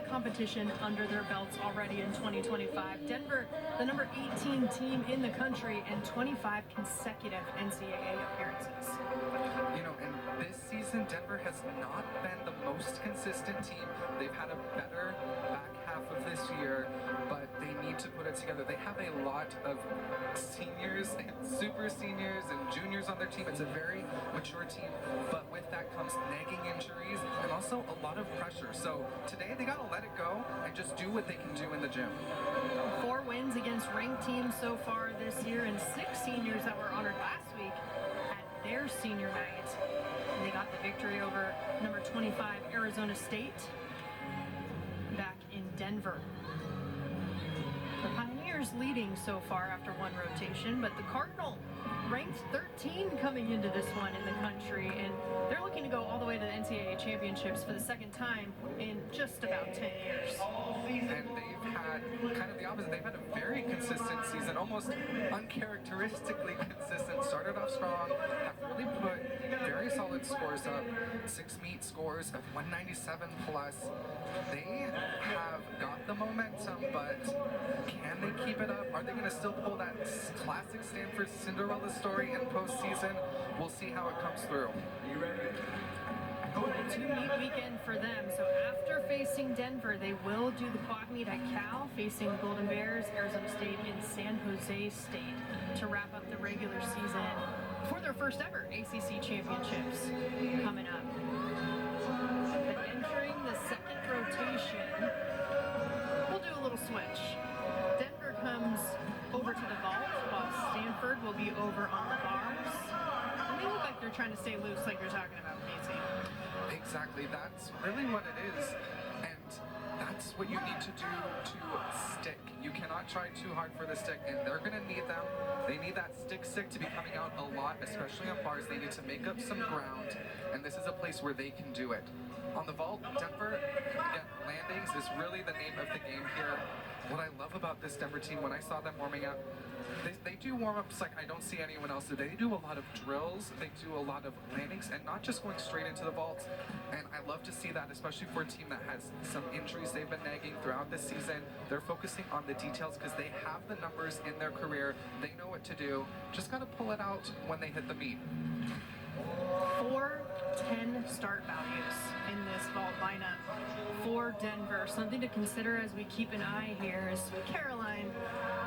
competition under their belts already in 2025. Denver, the number 18 team in the country, and 25 consecutive NCAA appearances. You know, and this season, Denver has not been the most consistent team. They've had a better back half of this year, but they need to put it together. They have a lot of seniors and super seniors and juniors on their team. It's a very mature team, but with that comes nagging injuries and also a lot of pressure. So today they got to let it go and just do what they can do in the gym. 4 wins against ranked teams so far this year, and 6 seniors that were honored last week at their senior night. And they got the victory over number 25 Arizona State back in Denver. The Pioneers leading so far after 1 rotation, but the Cardinal ranked 13 coming into this one in the country, and they're looking to go all the way to the NCAA championships for the 2nd time in just about 10 years. And they've had kind of the opposite. They've had a very consistent season, almost uncharacteristically consistent. Started off strong, have really put very solid scores up, 6 meet scores of 197 plus. They have got the momentum, but can they keep it up? Are they going to still pull that classic Stanford Cinderella story in postseason? We'll see how it comes through. A 2-meet weekend for them. So after facing Denver, they will do the quad meet at Cal, facing the Golden Bears, Arizona State, and San Jose State to wrap up the regular season for their first ever ACC championships coming up. But entering the 2nd rotation, we'll do a little switch. Denver comes over to the vault, while Stanford will be over on the bars. And they look like they're trying to stay loose, like you're talking about, Casey. Exactly, that's really what it is, and that's what you need to do to stick. You cannot try too hard for the stick, and they're going to need them. They need that stick to be coming out a lot, especially on bars. They need to make up some ground, and this is a place where they can do it. On the vault, Denver, again, landings is really the name of the game here. What I love about this Denver team, when I saw them warming up, they do warm-ups like I don't see anyone else do. They do a lot of drills, they do a lot of landings, and not just going straight into the vaults. And I love to see that, especially for a team that has some injuries they've been nagging throughout this season. They're focusing on the details because they have the numbers in their career. They know what to do. Just got to pull it out when they hit the meet. 4-10 start values in this vault lineup for Denver. Something to consider as we keep an eye here is Caroline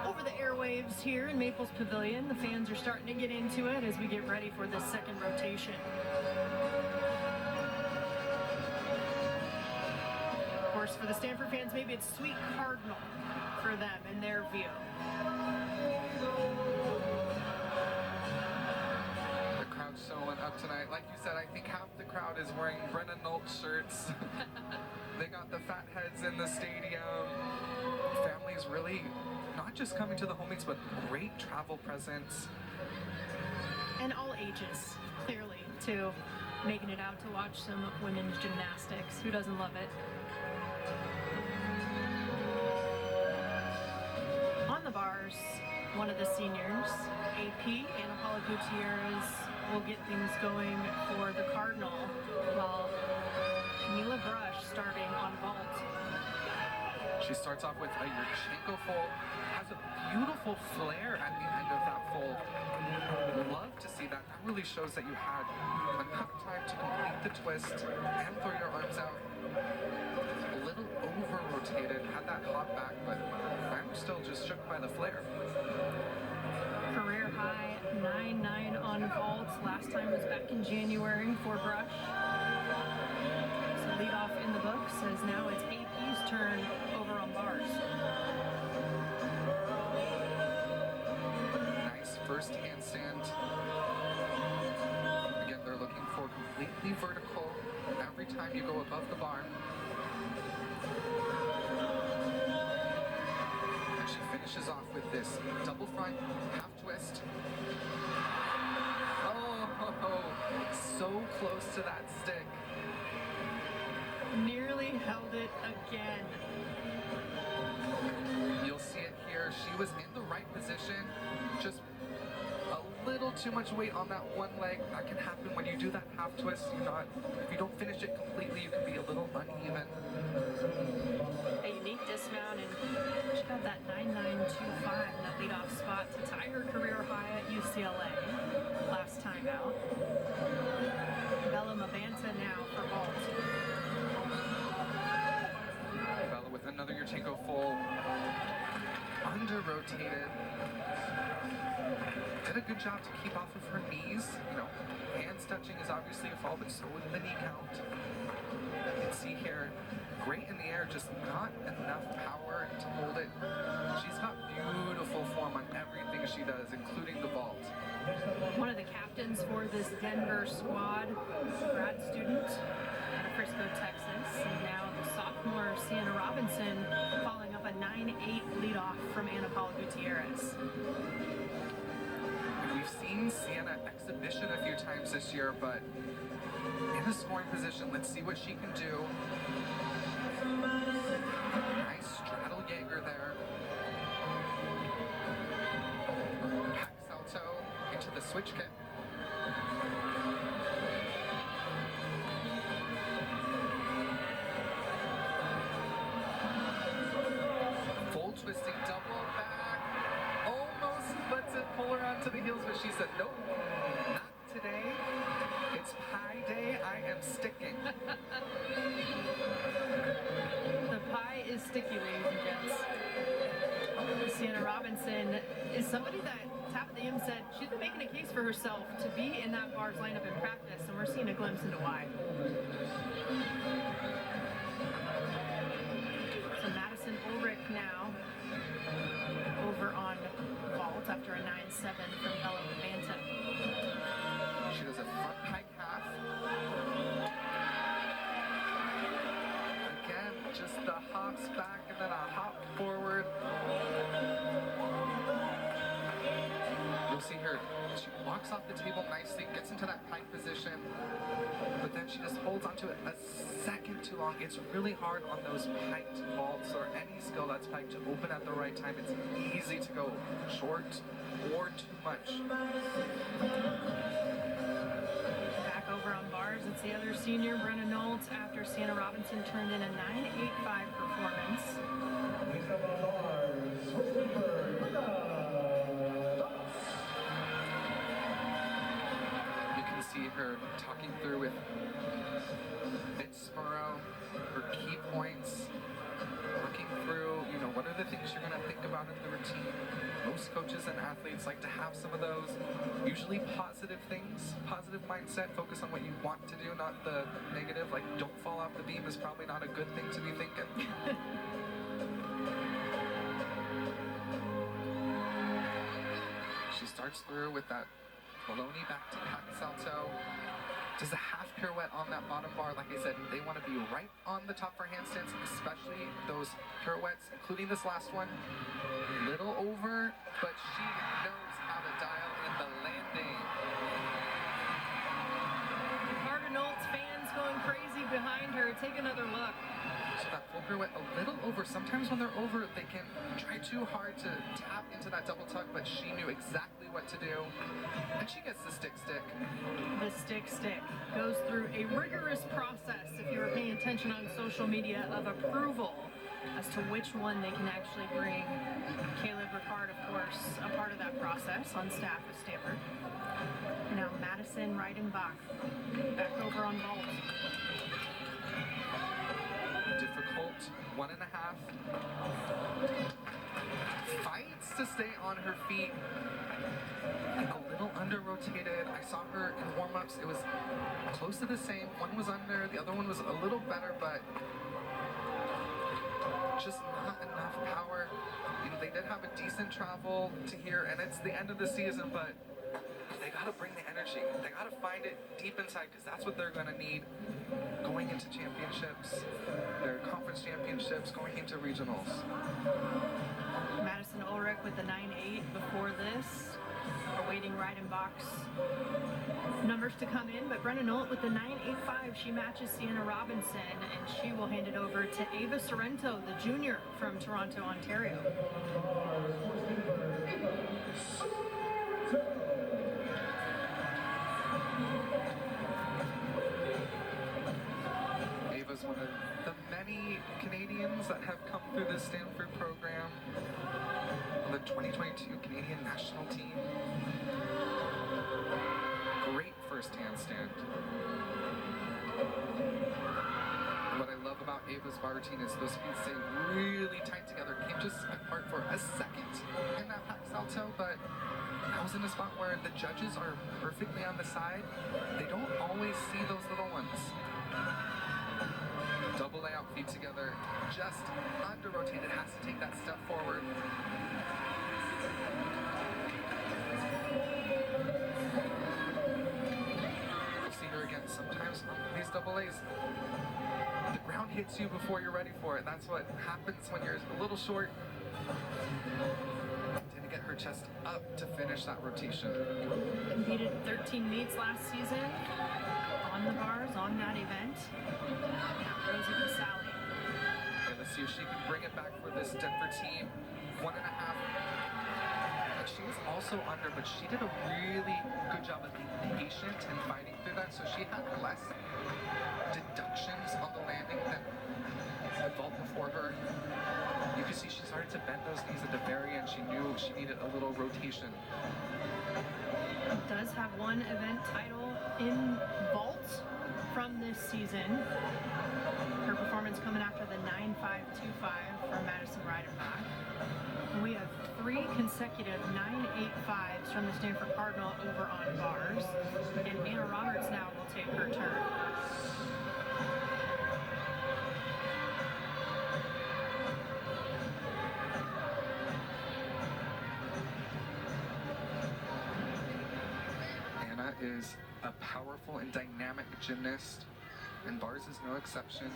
over the airwaves here in Maples Pavilion. The fans are starting to get into it as we get ready for the 2nd rotation. Of course, for the Stanford fans, maybe it's Sweet Cardinal for them in their view. Showing up tonight. Like you said, I think half the crowd is wearing Brennan Noltz shirts. They got the fat heads in the stadium. Families really not just coming to the home meets, but great travel presence. And all ages, clearly, too. Making it out to watch some women's gymnastics. Who doesn't love it? On the bars, one of the seniors, AP, Anna Paula Gutierrez, will get things going for the Cardinal, while Camila Brush starting on vault. She starts off with a Yurchenko fold, has a beautiful flare at the end of that fold. Love to see that. That really shows that you had enough time to complete the twist and throw your arms out. A little over-rotated, had that hop back, but I'm still just shook by the flare. Career high 9-9 on vaults. Last time was back in January for Brush. So lead off in the books, as now it's AP's turn over on bars. Nice first handstand. Again, they're looking for completely vertical every time you go above the bar. And she finishes off with this double front half twist. Oh, so close to that stick. Nearly held it again. You'll see it here. She was in the right position, just a little too much weight on that one leg. That can happen when you do that half twist. If you don't finish it completely, you can be a little uneven. timeout. Bella Mabanta now for vault. Bella with another Yurchenko full. Under-rotated. Did a good job to keep off of her knees. You know, hands touching is obviously a fall, but so is the knee count. You can see here, great in the air, just not enough power to hold it. She's got beautiful form on everything she does, including the vault. One of the captains for this Denver squad, grad student out of Frisco, Texas, and now the sophomore Sienna Robinson following up a 9-8 leadoff from Ana Paula Gutierrez. We've seen Sienna exhibition a few times this year, but in a scoring position, let's see what she can do. Nice straddle Jaeger there. Back salto into the switch kick. Full twisting double back. Almost lets it pull her onto the heels, but she said, nope, not today. It's pie day, I am sticking. The pie is sticky, ladies and gents. Sienna Robinson is somebody that Tap at the M said she's been making a case for herself to be in that bars lineup in practice, and we're seeing a glimpse into why. So Madison Ulrich now over on vault after a 9-7 from Bella Mabanta. She does a front pike half. Again, just the hops back and then a hop forward. You'll see her, she walks off the table nicely, gets into that pike position, but then she just holds onto it a second too long. It's really hard on those piked vaults or any skill that's piked to open at the right time. It's easy to go short or too much. Back over on bars, it's the other senior, Brenna Knowles, after Sienna Robinson turned in a 9.85 performance. You can see her talking through with Vince Morrow, her key points, looking through, you know, what are the things you're going to think about in the routine. Most coaches and athletes like to have some of those, usually positive things, positive mindset, focus on what you want to do, not the negative, like don't fall off the beam is probably not a good thing to be thinking. She starts through with that Maloney back to back salto. Does a half pirouette on that bottom bar. Like I said, they want to be right on the top for handstands, especially those pirouettes, including this last one. Little over, but she knows how to dial in the landing. Marta Knowles fans going crazy behind her. Take another look. So that full pirouette a little over. Sometimes when they're over, they can try too hard to tap into that double tuck, but she knew exactly what to do. And she gets the stick. The stick goes through a rigorous process, if you were paying attention on social media, of approval as to which one they can actually bring. Caleb Ricard, of course, a part of that process on staff with Stanford. Now Madison Reidenbach back over on vault. Difficult 1.5. Fights to stay on her feet. A little under-rotated. I saw her in warm-ups. It was close to the same. One was under, the other one was a little better, but just not enough power. You know, they did have a decent travel to here, and it's the end of the season, but they gotta bring the energy. They gotta find it deep inside, because that's what they're gonna need going into championships, their conference championships, going into regionals. Madison Ulrich with the 9.8 before this. Awaiting Reidenbach's numbers to come in, but Brenna Knoll with the 9.85, she matches Sienna Robinson, and she will hand it over to Ava Sorrento, the junior from Toronto, Ontario. Ava's one of the many Canadians that have come through this Stanford program on the 2022 Canadian national team. first handstand. What I love about Ava's bar routine is those feet stay really tight together. Came just apart for a second in that back salto, but I was in a spot where the judges are perfectly on the side. They don't always see those little ones. Double layout feet together, just under rotated, has to take that step forward. We'll see her again. Sometimes on these double A's, the ground hits you before you're ready for it. That's what happens when you're a little short. Didn't get her chest up to finish that rotation. Competed 13 meets last season on the bars, on that event. Now Rosie Casali. Okay, let's see if she can bring it back for this Denver team. 1.5. And she was also under, but she did a really good job of being patient and fighting through that, so she had less deductions on the landing than the vault before her. You can see she started to bend those knees at the very end. She knew she needed a little rotation. Does have one event title in vault from this season. Her performance coming after the 9.525 from Madison Reidenbach. And we have 3 consecutive 9.85s from the Stanford Cardinal over on bars. And Anna Roberts now will take her turn. Anna is a powerful and dynamic gymnast, and bars is no exception.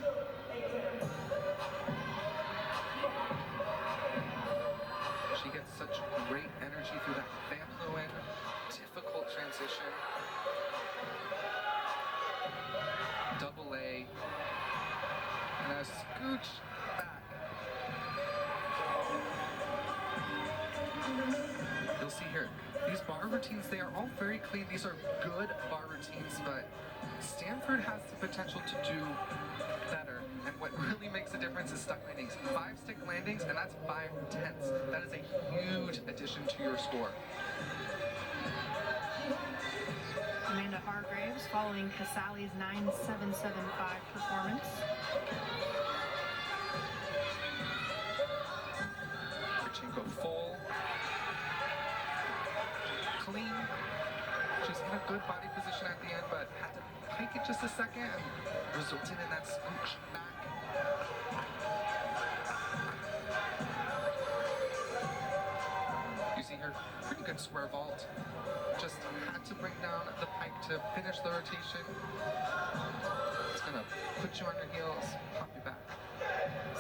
She gets such great energy through that Van Leeuwen difficult transition. Double A, and a scooch back. You'll see here, these bar routines, they are all very clean. These are good bar routines, but Stanford has the potential to do better. And what really makes a difference is stuck landings. 5 stick landings, and that's 5/10. That is a huge addition to your score. Amanda Hargraves following Casali's 9.775 performance. Pachinko full. Clean. She's in a good body position at the end, but had to hike it just a second and resulted in that scooch back. You see her pretty good square vault. Just had to bring down the pike to finish the rotation. It's gonna put you on your heels, pop you back.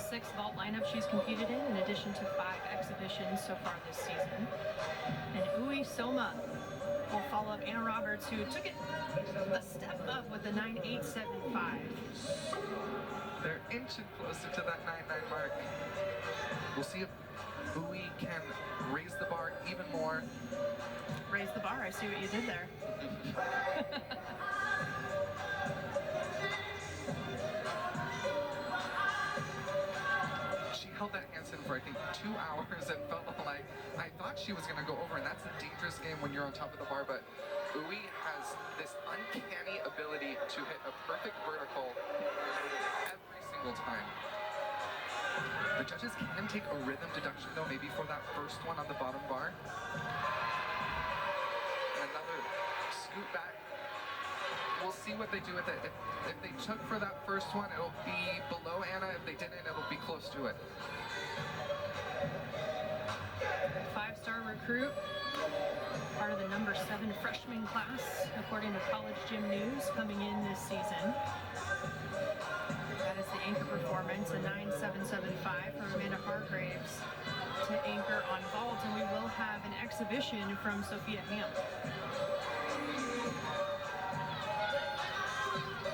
6 vault lineup she's competed in addition to 5 exhibitions so far this season. And Ui Soma will follow up Anna Roberts, who took it a step up with the 9.875. They're inching closer to that 9.9 mark. We'll see if Ui can raise the bar even more. Raise the bar, I see what you did there. She held that handstand for I think 2 hours and felt like I thought she was going to go over, and that's a dangerous game when you're on top of the bar, but Ui has this uncanny ability to hit a perfect vertical every single time. The judges can take a rhythm deduction though, maybe for that first one on the bottom bar. Another scoot back. We'll see what they do with it. If they took for that first one, it'll be below Anna. If they didn't, it'll be close to it. 5-star recruit, part of the number 7 freshman class, according to College Gym News, coming in this season. That is the anchor performance, a 9.775 from Amanda Hargraves to anchor on vault, and we will have an exhibition from Sophia Ham.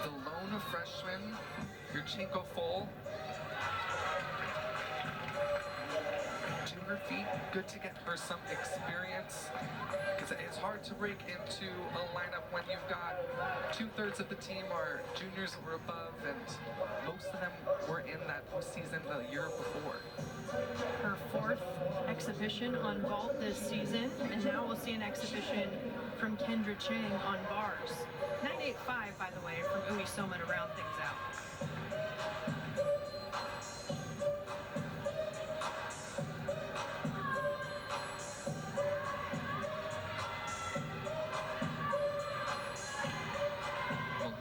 The lone freshman, Yurchenko full. 2 her feet. Good to get her some experience, because it's hard to break into a lineup when you've got 2/3 of the team are juniors or above, and most of them were in that postseason the year before. Her 4th exhibition on vault this season, and now we'll see an exhibition from Kendra Chang on bars. 9.85, by the way, from Ui Soma to round things out.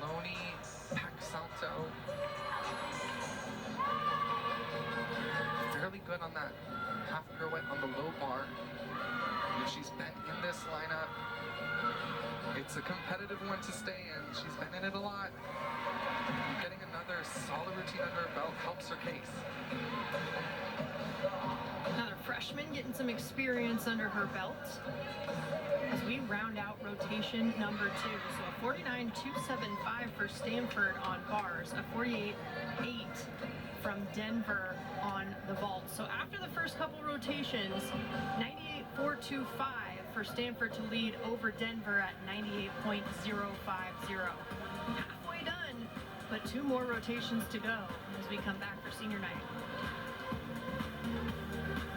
Maloney, Pac Salto. Fairly good on that half pirouette on the low bar. If she's been in this lineup, it's a competitive one to stay in. She's been in it a lot. Getting another solid routine under her belt helps her case. Another freshman getting some experience under her belt as we round out rotation number 2. So a 49.275 for Stanford on bars, a 48.8 from Denver on the vault. So after the first couple rotations, 98.425 for Stanford to lead over Denver at 98.050. Halfway done, but 2 more rotations to go as we come back for senior night.